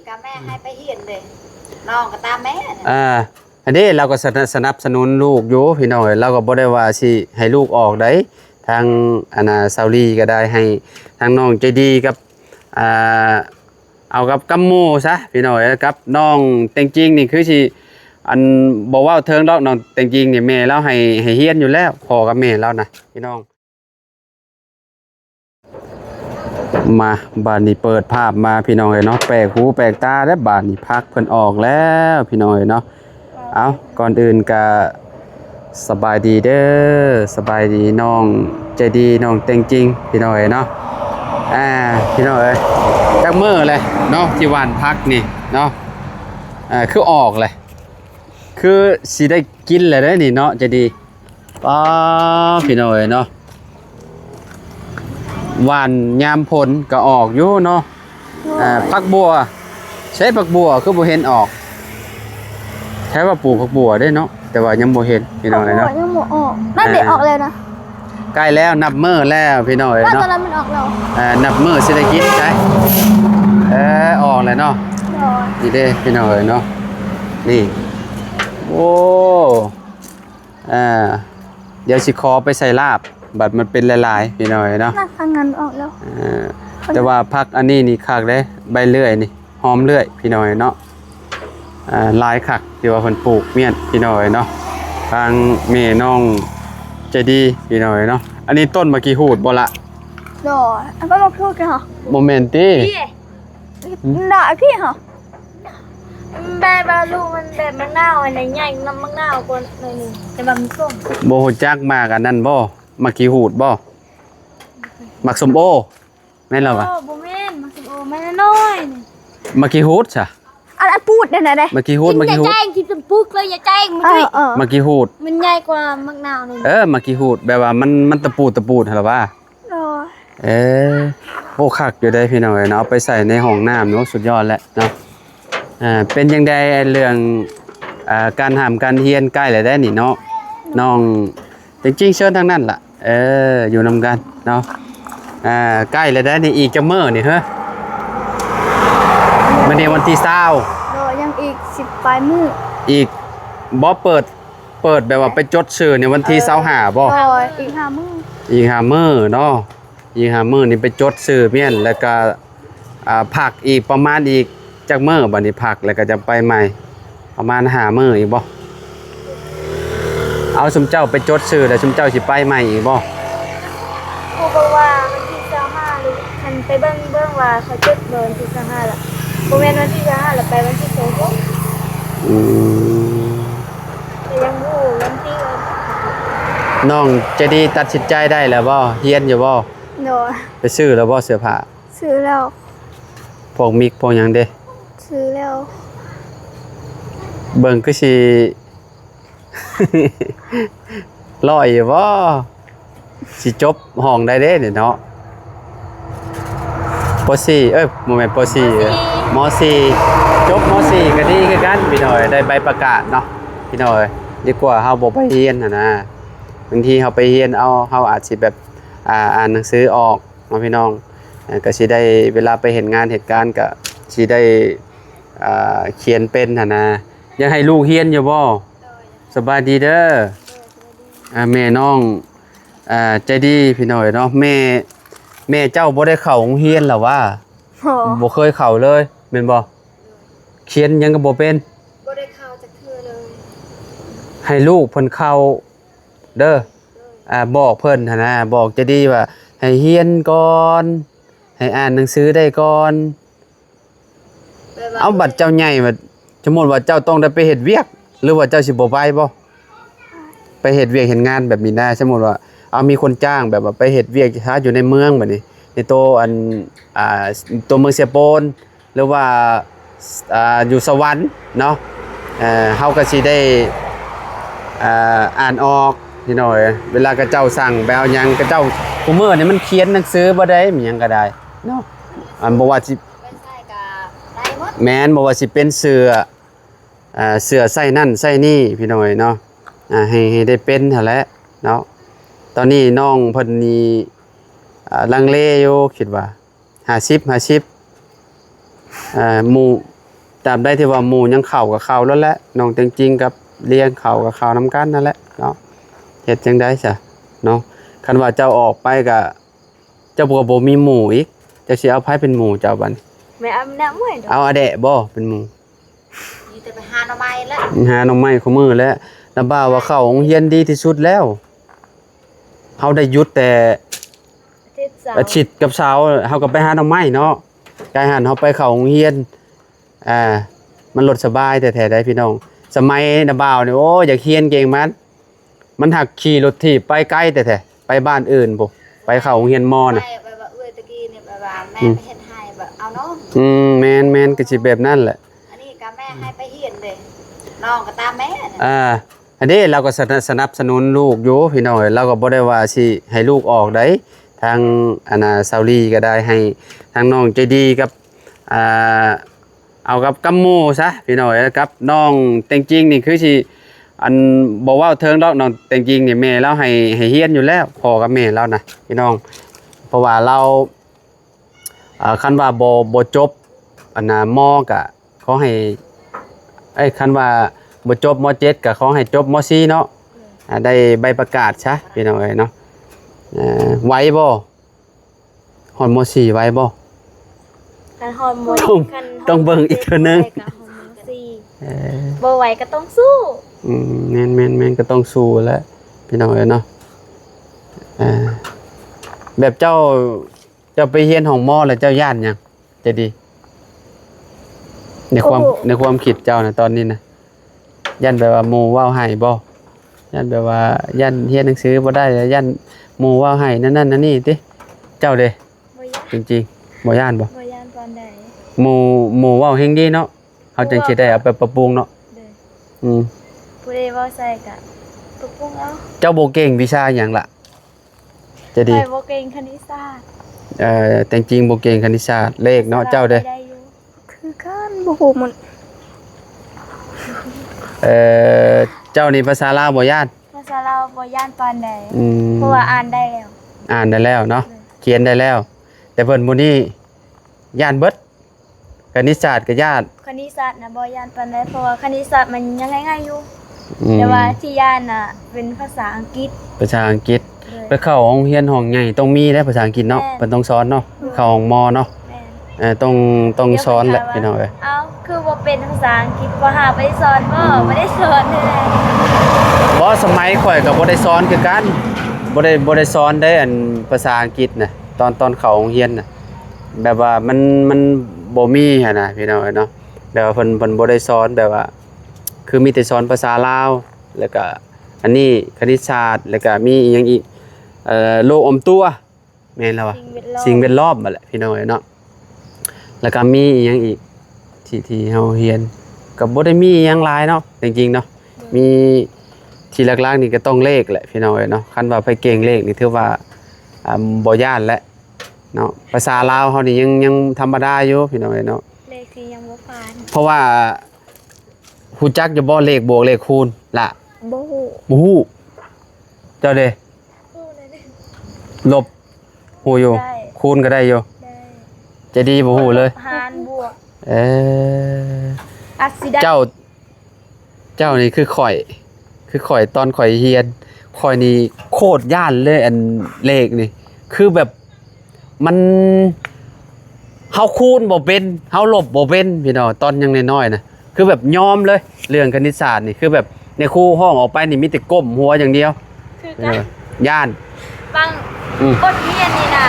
กับแม่ให้ไปเฮียนเลยน้องก็ตามแม่อันนี้เราก็สนับสนุนลูกอยู่พี่น้องเราก็บ่ได้ว่าสิให้ลูกออกได้ทางซาวลีก็ได้ให้ทางน้องใจดีกับเอากับกัมมูซะพี่น้องกับน้องแต่งจริงนี่คือสิอันบอกว่าเทิงดอกน้องแต่งจริงนี่แม่เราให้เฮียนอยู่แล้วพ่อกับแม่เรานะพี่น้องมาบ้านนี้เปิดภาพมาพี่น้องเนาะแปลกหูแปลกตาแล้วบ้านนี้พักเพิ่นออกแล้วพี่น้องเนาะเอาก่อนอื่นก็สบายดีเด้อสบายดีน้องใจดีน้องแต่งจริงพี่น้องเนาะพี่น้องจักมื้อเลยเนาะที่หวานพักนี่เนาะคือออกเลยคือสิได้กินเลยได้นี่เนาะจะดีป้าพี่น้องเนาะหวานยามผลก็ออกอยู่เนาะผักบัวใช้ผักบัวคือบ่เห็นออกใช้ว่าปลูกผักบัวได้เนาะแต่ว่ายังบ่เห็นพี่น้องเลยเนาะยังบ่ออกนั่นเดี๋ยวออกแล้วนะใกล้แล้วนับมื้อแล้วพี่น้องเนาะตอนนั้นมันออกแล้วนับมื้อสิได้กินใช่ออกแล้วเนาะนี่เด้พี่น้องเนาะนี่โอ้เดี๋ยวสิขอไปใส่ลาบบัดมันเป็นลายๆพี่น้องเนาะนั่นทางนั้นออกแล้วแต่ว่าพักอันนี้นี่คักเด้ใบเลื่อยนี่หอมเลื่อยพี่น้องเนาะลายคักที่ว่าเพิ่นปลูกเมียนพี่น้องเนาะทางแม่น้องใจดีพี่น้องเนาะอันนี้ต้นมะกี้หูดบ่ละดออันก็มาพูดกันเหรอโมเมนต์ติด่าพี่เหรอแบบลูกมันแบบมะนาวอะไรใหญ่น้ำมะนาวคนหน่อยนึงแต่แบบมันส้มบ่ฮู้จักมากอันนั้นบ่มะกี้หูดบ่มักส้มโอแม่นแล้วว่ะบ่แม่นมักส้มโอแม่น้อยมะกี้หูดซะอันพูดนั่นน่ะเด้มะกี้หูดมะกี้หูดอย่าแจ้งที่จะปุกเลยอย่าแจ้งมันมะกี้หูดมันใหญ่กว่ามะนาวนี่มะกี้หูดแบบว่ามันตะปูหั่นล่ะว่าโอ้คักอยู่ได้พี่น้องเนาะเอาไปใส่ในห้องน้ำเนาะสุดยอดแล้วเนาะเป็นยังไงเรื่องการห้ามการเฮียนใกล้แล้วได้นี่เนาะน้องจริงๆเชิญทางนั้นล่ะอยู่นำกันเนาะใกล้แล้วได้นี่อีกจักมื้อนี่เฮ้อมื้อนี้วันที่20ยังอีก10ปลายมื้ออีกบ่เปิดแบบว่าไปจดชื่อในวันที่25บ่อีก5มื้ออีก5มื้อเนาะอีก5มื้อนี่ไปจดชื่อเมียนแล้วก็พักอีกประมาณอีกจักมื้อบัดนี้พักแล้วก็จะไปใหม่ประมาณ5มื้ออีกบ่เอาซุมเจ้าไปจดชื่อแล้วซุมเจ้าสิไปใหม่อีกบ่ครูบอกว่าวันที่25หรือมันไปเบิ่งว่าเขาจดวันที่25ล่ะบ่แม่นวันที่25แล้วไปวันที่26แต่ยังบ่วันที่น้องจะดีตัดสินใจได้แล้วบ่เฮียนอยู่บ่เนาะไปซื้อแล้วบ่เสื้อผ้าซื้อแล้วพวกมิกพวกหยังเด้ซื้อแล้วเบิ่งคือสิร้อยอยู่บ่สิจบห้องได้เด้นี่เนาะป .4 บ่แม่นป .4 ม .4 จบม .4 ก็ดีคือกันพี่น้อยได้ใบประกาศเนาะพี่น้อยดีกว่าเฮาบ่ไปเรียนนะบางทีเฮาไปเรียนเฮาอาจสิแบบอ่านหนังสือออกเนาะพี่น้องก็สิได้เวลาไปเห็นงานเหตุการณ์ก็สิได้เขียนเป็นนะยังให้ลูกเรียนอยู่บ่สบายดีเด้อแม่น้องใจดีพี่น้อยเนาะแม่เจ้าบ่ได้เข้าโรงเรียนหรอวะบ่เคยเข้าเลยแม่นบ่เขียนยังก็บ่เป็นบ่ได้เข้าจักเทื่อเลยให้ลูกเพิ่นเข้าเด้อบอกเพิ่นนะบอกใจดีว่าให้เรียนก่อนให้อ่านหนังสือได้ก่อนเอาบัดเจ้าใหญ่บัดสมมุติว่าเจ้าต้องได้ไปเฮ็ดเวียกหรือว่าเจ้าสิบ่ไปบ่ไปเฮ็ดเวียกเฮ็ดงานแบบนี้ได้สมมุติว่าเอามีคนจ้างแบบว่าไปเฮ็ดเวียกหาอยู่ในเมืองบัดนี้ในตัวตัวเมืองเสียโปนหรือว่าอยู่สวรรค์เนาะเฮาก็สิได้อ่านออกพี่น้อยเวลากระเจ้าสั่งไปเอาหยังกระเจ้ากูมื้อนี่มันเขียนหนังสือบ่ได้มีหยังก็ได้เนาะบ่ว่าสิแม่นบ่ว่าสิเป็นเสื้อใส่นั่นใส่นี่พี่น้อยเนาะให้ได้เป็นหั่นแหละเนาะตอนนี้น้องเพิ่นนี่ลังเลอยู่คิดว่า50หมู่ ตามได้ที่ว่าหมู่ยังเข้ากับเข้าแล้วแหละน้องจริงๆกับเลี้ยงเข้ากับเข้านํกันนั่นแหละเนาะเฮ็ดจังได๋ซะเนาะคันว่าเจ้าออกไปก็เจ้าบ่มีหมู่อีกเจ้าสิเอาไผเป็นหมู่เจ้าบัดนี้ แม่อำน้ำไว้ดอก เอาอาแดะบ่เป็นหมู่ มีแต่ไปหาหน่อไม้แล้ว หาหน่อไม้คู่มือแล้วน้าบ่าวว่าเข้าโรงเรียนดีที่สุดแล้วเฮาได้หยุดแต่ อาทิตย์เสาร์ อาทิตย์กับเสาร์เฮาก็ไปหาหน่อไม้เนาะกายหันเฮาไปเข้าโรงเรียนมันรถสบายแท้ๆได้พี่น้องสมัยน้าบ่าวนี่โอ้อยากเรียนเก่งมันหักขี่รถถีบไปไกลแท้ๆไปบ้านอื่นพุไปเข้าโรงเรียนมอน่ะ ไปแบบว่าเอ้ยตะกี้เนี่ยแบบว่าแม่ไปเฮ็ดให้แบบเอาเนาะ แม่นก็สิแบบนั้นแหละ อันนี้ก็แม่ให้ไปเฮียนเด้น้องก็ตามแม่น่ะ อันนี้เราก็สนับสนุนลูกอยู่พี่น้องเราก็บ่ได้ว่าสิให้ลูกออกได้ทางซาลีก็ได้ให้ทางน้องใจดีกับเอากับกัมหมู่ซะพี่น้องกับน้องแต่งจริงนี่คือสิอันบ่เว้าเทิงดอกน้องแต่งจริงนี่แม่เราให้เฮียนอยู่แล้วพ่อกับแม่เรานะพี่น้องเพราะว่าเราคันว่าบ่จบมอก็ขอให้คันว่าบ่จบม.7 ก็ขอให้จบม.4 เนาะได้ใบประกาศซะพี่น้องเนาะไหวบ่ฮอดม.4 ไหวบ่ คันฮอดหมด ต้องเบิ่งอีกเทื่อนึง บ่ไหวก็ต้องสู้ แม่นก็ต้องสู้แหล้วพี่น้องเนาะแบบเจ้าไปเรียนห้องมอแล้วเจ้าย่านหยังจะดีในความคิดเจ้านะตอนนี้นะย่านแบบว่าหมู่เว้าให้บ่ย่านแบบว่าย่านเรียนหนังสือบ่ได้ย่านหมู่เว้าให้นั่นนี่ติเจ้าเด้ บ่ย่าน จริงๆบ่ย่านบ่ บ่ย่านปานใด หมู่เว้าแฮงดีเนาะเฮาจังสิได้เอาไปปรับปรุงเนาะ เด้อ อืม ผู้ใดเว้าใส่ก็ปกป้องเอา เจ้าบ่เก่งวิชาหยังล่ะจะดี ไปบ่เก่งคณิตศาสตร์ แต่จริงบ่เก่งคณิตศาสตร์เลขเนาะเจ้าเด้ ได้อยู่คือกันบ่ฮู้มัน เจ้านี่ภาษาลาวบ่ย่าน ภาษาลาวบ่ย่านปานใด อืม เพราะว่าอ่านได้แล้ว อ่านได้แล้วเนาะเขียนได้แล้ว แต่เพิ่นบ่นี่ย่านเบิดคณิตศาสตร์ก็ย่าน คณิตศาสตร์น่ะบ่ย่านปานใดเพราะว่าคณิตศาสตร์มันยังง่ายๆอยู่ อืม แต่ว่าที่ย่านน่ะเป็นภาษาอังกฤษ ภาษาอังกฤษ เลย ไปเข้าโรงเรียนห้องใหญ่ต้องมีได้ภาษาอังกฤษเนาะ แม่ เพิ่นต้องสอนเนาะเข้าห้องมเนาะ แม่น ต้องสอนแหละพี่น้องเอ้ย เอ้าคือบ่เป็นภาษาอังกฤษบ่หาไปสอนบ่ได้สอนเลย บ่สมัยข่อยก็บ่ได้สอนคือกันบ่ได้สอนได้อันภาษาอังกฤษน่ะตอนเข้าโรงเรียนน่ะแบบว่ามันบ่มีหั่นน่ะพี่น้องเอ้ยเนาะแบบว่าเพิ่นบ่ได้สอนแบบว่า คือมีแต่สอนภาษาลาวแล้วก็อันนี้คณิตศาสตร์แล้วก็มีอีกอย่างอีกโลกอมตัวแม่นแล้วว่ะสิ่งแวดล้อมนั่นแหละพี่น้องเอ้ยเนาะแล้วก็มีอีกอย่างอีกที่เฮาเรียนก็บ่ได้มีอีหยังหลายเนาะจริงๆเนาะมีที่หลักๆนี่ก็ต้องเลขแหละพี่น้องเอ้ยเนาะคันว่าไปเก่งเลขนี่ถือว่าบ่ย่านแล้วเนาะภาษาลาวเฮานี่ยังธรรมดาอยู่พี่น้องเอ้ยเนาะ เลขที่ยังบ่ผ่าน เพราะว่าฮู้จักอยู่บ่เลขบวกเลขคูณล่ะ บ่ฮู้ บ่ฮู้เจ้าเด้ ฮู้เลยเด้ ลบฮู้อยู่ ได้ คูณก็ได้อยู่ ได้ จะดีบ่ฮู้เลย หารบวก เออ อักษิดะ เจ้านี่คือข่อยตอนข่อยเรียนข่อยนี่โคตรย่านเลยอันเลขนี่ คือแบบมันเฮาคูณบ่เป็นเฮาลบบ่เป็นพี่น้องตอนยังน้อยๆนะคือแบบยอมเลยเรื่องคณิตศาสตร์นี่คือแบบในครูห้องออกไปนี่มีแต่ก้มหัวอย่างเดียว คือกัน ย่าน บาง อืม บทเรียนนี่น่ะ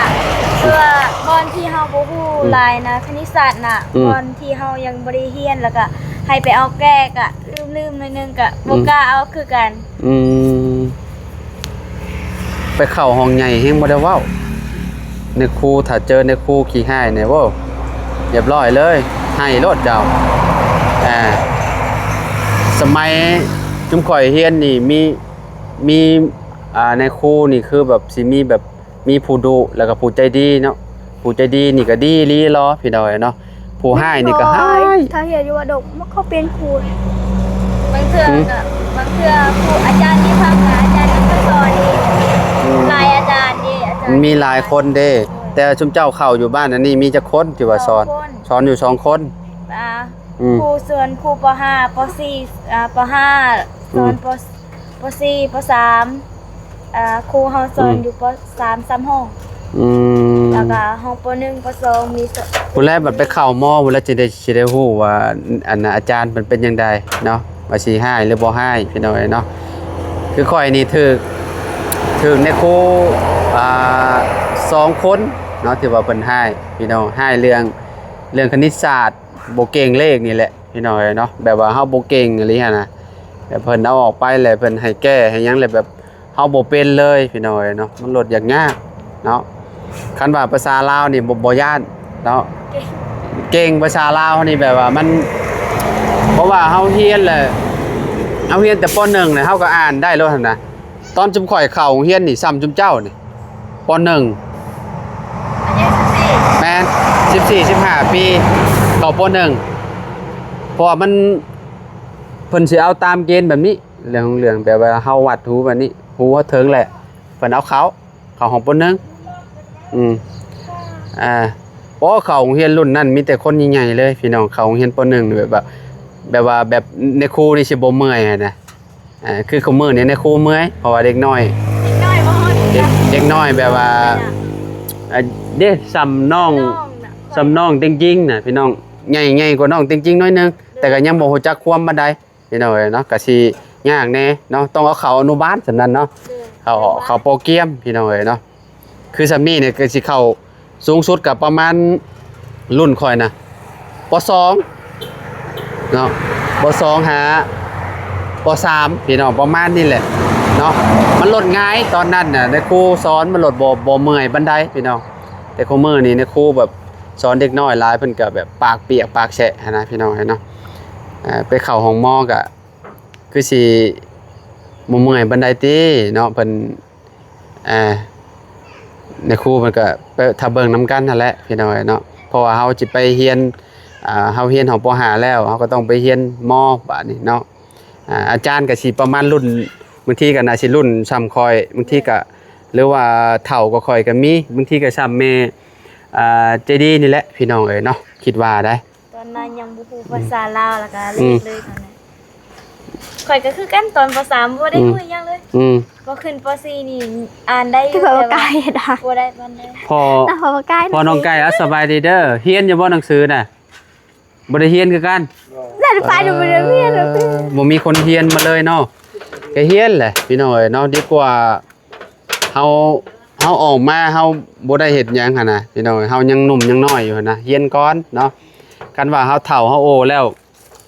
คือว่าตอนที่เฮาบ่ฮู้หลายนะคณิตศาสตร์น่ะ อืม ตอนที่เฮายังบ่ได้เรียนแล้วก็ให้ไปเอาแก้ก็ลืมๆหน่อยนึงก็บ่กล้าเอาคือกัน อืมไปเข้าห้องใหญ่แฮงบ่ได้เว้าในครูถ้าเจอในครูขี้ห้ายเนี่ยเว้าเรียบร้อยเลยให้รถเจ้าสมัยจุมข่อยเฮียนนี่มีในครูนี่คือแบบสิมีแบบมีผู้ดุแล้วก็ผู้ใจดีเนาะผู้ใจดีนี่ก็ดีลีรอพี่น้อยเนาะผู้ให้นี่ก็ให้ ถ้าเห็นอยู่ว่าดกมันเขาเป็นครูบางเทื่อก็บางเทื่อครูอาจารย์ที่พักนะอาจารย์ที่ก็สอนนี่หลายอาจารย์นี่อาจารย์ มีหลายคนเด้แต่ชุมเจ้าเข้าอยู่บ้านอันนี้มีจักคนที่ว่าสอนอยู่2คน อ่า ครูส่วนครูป .5 ป .4 ป .5 สอนป .4 ป .3 ครูเฮาสอนอยู่ป .3 ห้องแล้วก็ห้องป .1 ป .2 มีผู้แรกบัดไปเข้ามอผู้แรกสิได้ฮู้ว่าอันน่ะอาจารย์มันเป็นจังไดเนาะว่าสิให้หรือบ่ให้พี่น้องเนาะคือข่อยนี่ถึกในครู2คนเนาะที่ว่าเพิ่นให้พี่น้องให้เรื่องคณิตศาสตร์บ่เก่งเลขนี่แหละพี่น้องเนาะแบบว่าเฮาบ่เก่งอีหลีหั่นน่ะแต่เพิ่นเอาออกไปแล้วเพิ่นให้แก้ให้หยังเลยแบบเฮาบ่เป็นเลยพี่น้องเนาะมันลดยากเนาะคันว่าภาษาลาวนี่บ่ย่านเนาะเก่งภาษาลาวนี่แบบว่ามันเพราะว่าเฮาเรียนแหละเฮาเรียนแต่ป .1 น่ะเฮาก็อ่านได้แล้วหั่นน่ะตอนจุมข่อยเข้าโรงเรียนนี่ซ้ำจุมเจ้านี่ป .1 แม่น14-15 ปีเข้าป .1 เพราะว่ามันเพิ่นสิเอาตามเกณฑ์แบบนี้เรื่องแบบว่าเฮาวัดหูแบบนี้หูเฮาถึงแหละเพิ่นเอาเข้าห้องป .1 เพราะเข้าโรงเรียนรุ่นนั้นมีแต่คนใหญ่ๆเลยพี่น้องเข้าโรงเรียนป .1 นี่แบบในครูนี่สิบ่เมื่อยนะคือเขามื้อนี่ในครูเมื่อยเพราะว่าเด็กน้อยบ่ฮอดเด็กน้อยแบบว่าเด้ซ้ำน้องจริงๆน่ะพี่น้องใหญ่กว่าน้องจริงๆน้อยนึงแต่ก็ยังบ่ฮู้จักความปานใดพี่น้องเนาะก็สิยากแน่เนาะต้องเอาเข้าอนุบาลสำนั้นเนาะเข้าโปรเกรมพี่น้องเนาะคือซัมมี่เนี่ยก็สิเข้าสูงสุดกับประมาณรุ่นข่อยนะป .2 เนาะป .2 หาป .3 พี่น้องประมาณนี้แหละเนาะมันลดง่ายตอนนั้นน่ะในครูสอนมันลดบ่เมื่อยบันไดพี่น้องแต่ครูมื้อนี้ในครูแบบสอนเด็กน้อยหลายเพิ่นก็แบบปากเปียกปากแฉะนะพี่น้องเนาะไปเข้าห้องมอก็คือสิบ่เมื่อยบันไดติเนาะเพิ่นในครูมันก็ไปถ้าเบิ่งนำกันนั่นแหละพี่น้องเนาะเพราะว่าเฮาสิไปเรียนเฮาเรียนของป .5 แล้วเฮาก็ต้องไปเรียนมบัดนี้เนาะอาจารย์ก็สิประมาณรุ่นบางทีก็น่าสิรุ่นซ้ำคอยบางทีก็หรือว่าเฒ่าก็ค่อยก็มีบางทีก็ซ้ำแม่ใจดีนี่แหละพี่น้องเนาะคิดว่าได้ตอนนั้นยังบ่ฮู้ภาษาลาวแล้วก็เลขเลยตอนนั้นข่อยก็คือกันตอนป .3 บ่ได้คุยหยังเลยพอขึ้นป .4 นี่อ่านได้อยู่แต่ว่าบ่ได้ปานใดพอน้องไก่สบายดีเด้อเรียนอยู่บ่หนังสือน่ะบ่ได้เรียนคือกันนั่นไปดูบ่ได้เรียนบ่มีคนเรียนมาเลยเนาะก็เรียนแหละพี่น้องเนาะดีกว่าเฮาออกมาเฮาบ่ได้เฮ็ดหยังหั่นน่ะพี่น้องเฮายังหนุ่มยังน้อยอยู่หั่นน่ะเรียนก่อนเนาะกันว่าเฮาเฒ่าเฮาโอแล้ว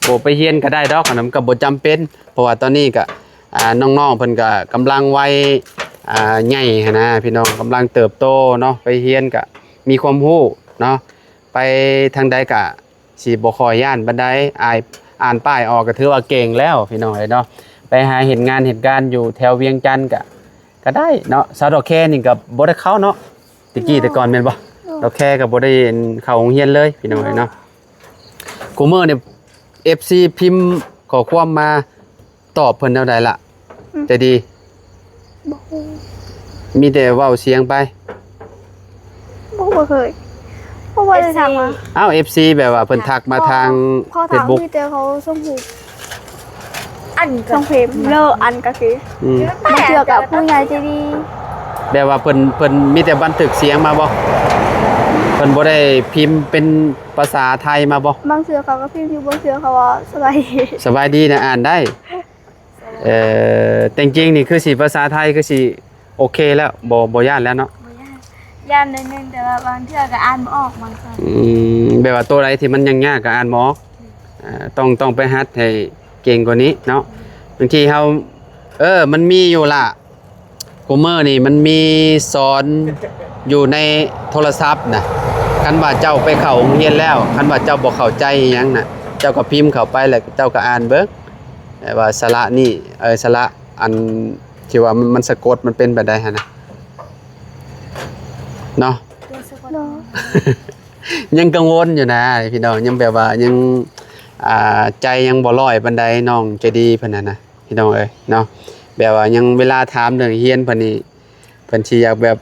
บ่ไปเรียนก็ได้ดอกอันนั้นก็บ่จำเป็นเพราะว่าตอนนี้ก็น้องๆเพิ่นก็กำลังวัยใหญ่หั่นนะพี่น้องกำลังเติบโตเนาะไปเรียนก็มีความรู้เนาะไปทางใดก็สิบ่ค่อยย่านปานใดอ่านป้ายออกก็ถือว่าเก่งแล้วพี่น้องเนาะไปหาเห็นงานเหตุการณ์อยู่แถวเวียงจันทน์ก็ได้เนาะสาวดอกแคนี่ก็บ่ได้เข้าเนาะแต่ก่อนแม่นบ่ดอกแคก็บ่ได้เข้าโรงเรียนเลยพี่น้องเนาะกูมื้อนี่ FC พิมพ์ขอความมาตอบเพิ่นแนวใดล่ะแต่ดีมีแต่เว้าเสียงไปบ่เคยบ่ได้ทักมาอ้าว FC แบบว่าเพิ่นทักมาทาง Facebook มีแต่เขาส่งรูปอันส่งเพมเลออันก็คือมาเจอกับผู้ใหญ่ใจดีแบบว่าเพิ่นมีแต่บันทึกเสียงมาบ่เพิ่นบ่ได้พิมพ์เป็นภาษาไทยมาบ่บางเทื่อเขาก็พิมพ์อยู่บางเทื่อเขาว่าสบายดีนะอ่านได้แต่จริงๆนี่คือสิภาษาไทยคือสิโอเคแล้วบ่ย่านแล้วเนาะย่านนิดนึงแต่ว่าบางเทื่อก็อ่านบ่ออกบางครั้งแบบว่าตัวใดที่มันยากก็อ่านบ่ออกต้องไปหัดให้เก่งกว่านี้เนาะบางทีเฮามันมีอยู่ล่ะกูเมอร์นี่มันมีสอนอยู่ในโทรศัพท์นะคันว่าเจ้าไปเข้าโรงเรียนแล้วคันว่าเจ้าบ่เข้าใจอิหยังน่ะเจ้าก็พิมพ์เข้าไปแล้วเจ้าก็อ่านเบิ่งว่าสระนี่สระอันที่ว่ามันสะกดมันเป็นแบบใดหั่นน่ะเนาะยังกังวลอยู่นะพี่น้องยังแบบว่ายังใจยังบ่ร้อยปานใดน้องใจดีเพิ่นน่ะนะพี่น้องเอ้ยเนาะแบบว่ายังเวลาถามเรื่องเรียนเพิ่นนี่เพิ่นสิอยากแบบ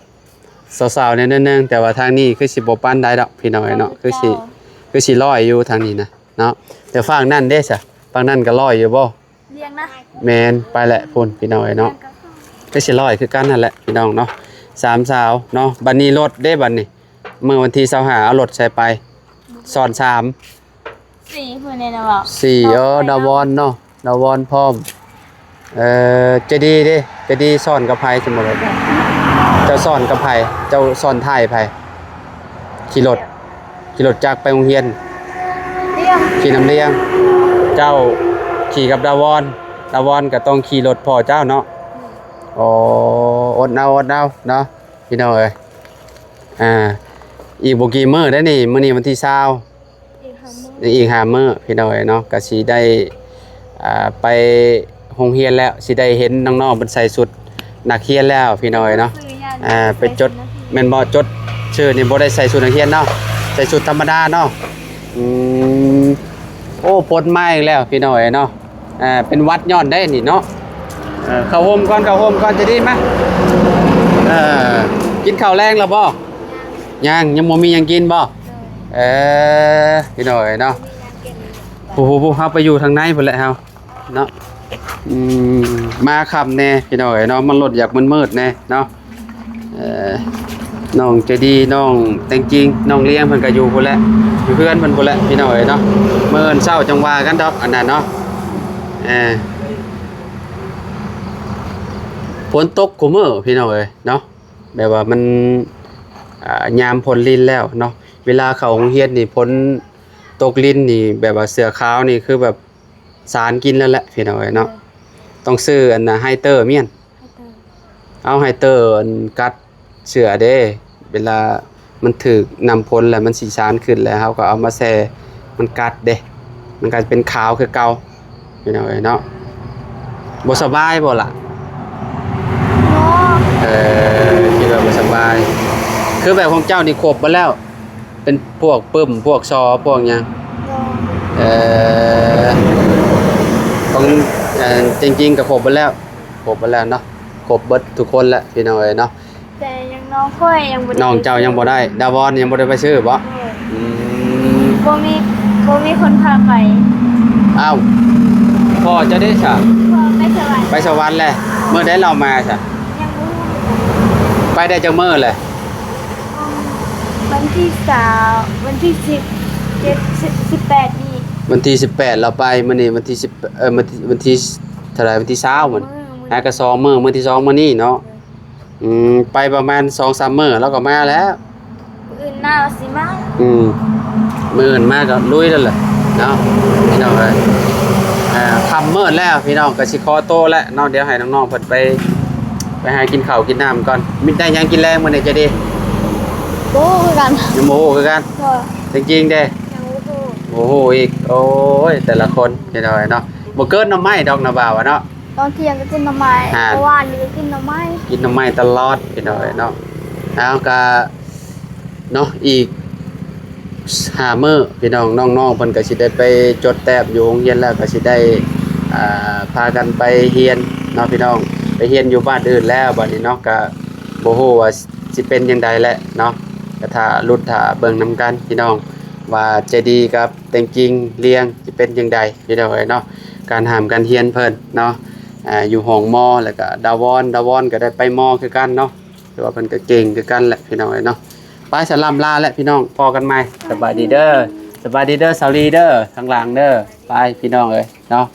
สาวๆแน่นึงแต่ว่าทางนี้คือสิบ่ปานใดดอกพี่น้องเอ้ยเนาะคือสิร้อยอยู่ทางนี้นะ เนาะแต่ฝั่งนั่นเด้ซะฝั่งนั่นก็ร้อยอยู่บ่ เลี้ยงนะ แม่นไปแหละพุ่นพี่น้องเอ้ยเนาะก็สิร้อยคือกันนั่นแหละพี่น้องเนาะสามสาวเนาะบัดนี้รถเด้บัดนี้เมื่อวันที่25เอารถใส่ไปซ้อน3 4เพิ่นเนี่ยนะบอก 4ดาวอนเนาะดาวอนพร้อมจะดีเด้จะดีซ้อนกับไผสมมุติว่าเจ้าซ้อนกับไผเจ้าซ้อนท้ายไผขี่รถจักรไปโรงเรียน เลี้ยง ขี่น้ำเลี้ยงเจ้าขี่กับดาวอนก็ต้องขี่รถพ่อเจ้าเนาะอ๋ออดเอาเนาะพี่น้องเอ้ยอีกบ่กี่มื้อได้นี่มื้อนี้วันที่20อีก5มื้อพี่น้องเอ้ยเนาะก็สิได้ไปโรงเรียนแล้วสิได้เห็นน้องๆเพิ่นใส่ชุดนักเรียนแล้วพี่น้องเอ้ยเนาะไปจดแม่นบ่จดชื่อนี่บ่ได้ใส่ชุดนักเรียนเนาะใส่ชุดธรรมดาเนาะโอ้ปนมาอีกแล้วพี่น้องเอ้ยเนาะเป็นวัดย้อนได้นี่เนาะเข้าโฮมก่อนจะดีไหมกินข้าวแรงแล้วบ่ยังบ่มีหยังกินบ่พี่น้องเอ้ยเนาะผู้เฮาไปอยู่ทางในพุ่นแหละเฮาเนาะมาค่ำแน่พี่น้องเอ้ยเนาะมันรถอยากมืดๆแน่เนาะน้องใจดีน้องแต่งจริงน้องเลี้ยงเพิ่นก็อยู่พุ่นแหละอยู่เพื่อนเพิ่นพุ่นแหละพี่น้องเอ้ยเนาะมื้ออื่นเช้าจังว่ากันดอกอันนั้นเนาะฝนตกคุมื้อพี่น้องเอ้ยเนาะแบบว่ามันยามพ้นลิ้นแล้วเนาะเวลาเข้าโรงเรียนนี่พ้นตกลิ้นนี่แบบว่าเสื้อขาวนี่คือแบบสารกินแล้วแหละพี่น้องเอ้ยเนาะต้องซื้ออันน่ะไฮเตอร์เมียนเอาไฮเตอร์อันกัดเสื้อเด้เวลามันถูกนำพ้นแล้วมันสิสารขึ้นแล้วเฮาก็เอามาแช่มันกัดเด้มันก็เป็นขาวคือเก่าพี่น้องเอ้ยเนาะบ่สบายบ่ล่ะคิดว่าบ่สบายคือแบบของเจ้านี่ครบบ่แล้วเป็นพวกปึ้มพวกซอพวกหยังของจริงๆก็ครบบ่แล้วเนาะครบเบิดทุกคนแล้วพี่น้องเอ้ยเนาะแต่ยังน้องค่อยยังบ่ได้ น้องเจ้ายังบ่ได้ดาวอนยังบ่ได้ไปซื้อบ่บ่มีคนพาไป อ้าวพ่อจะได้ซะ พอไปสวรรค์ไปสวรรค์แหละเมื่อได้เรามาซะ ยังบ่รู้ ไปได้จังมื้อเลย วันที่3วันที่10 18นี่ วันที่18เราไปมื้อนี้วันที่10วันที่เท่าไหร่วันที่20มื้อก็2มื้อมื้อที่2มื้อนี้เนาะไปประมาณ 2-3 มื้อแล้วก็มาแล้ว อื่นหน้าสิมา มื้ออื่นมาก็ลุยแล้วแหละเนาะพี่น้องเอ้ยค่ำมืดแล้วพี่น้องก็สิขอโตแล้วเนาะเดี๋ยวให้น้องๆเพิ่นไปหากินข้าวกินน้ำก่อนมีได้หยังกินแรงมื้อนี้จะดี โอ้กัน ยังโมโหคือกันจริงๆเด้ ยังบ่รู้ โอ้โหอีกโอ้ยแต่ละคนพี่น้องเอ้ยเนาะบ่เกินน้ำไม้ดอกน้าบ่าวอะเนาะ ตอนเที่ยงก็กินหน่อไม้เมื่อวานนี้ก็กินหน่อไม้ กินน้ำไม้ตลอดพี่น้องเอ้ยเนาะเอาก็เนาะอีก5มื้อพี่น้องน้องๆเพิ่นก็สิได้ไปจดแต้มอยู่โรงเรียนแล้วก็สิได้พากันไปเรียนเนาะพี่น้องไปเรียนอยู่บ้านอื่นแล้วบัดนี้เนาะก็บ่ฮู้ว่าสิเป็นจังไดแหละเนาะก็ถ้าลุ้นถ้าเบิ่งนํกันพี่น้องว่าใจดีกับแต่งจริงเลี้ยงสิเป็นจังไดพี่น้องเอ้ยเนาะการหามการเรียนเพิ่นเนาะอยู่ห้องมอแล้วก็ดาวอนก็ได้ไปมอคือกันเนาะแต่ว่าเพิ่นก็เก่งคือกันแหละพี่น้องเอ้ยเนาะไปสลามลาแล้วพี่น้องพอกันใหม่สบายดีเด้อสบายดีเด้อสาวลีเด้อข้างหลังเด้อไปพี่น้องเอ้ยเนาะ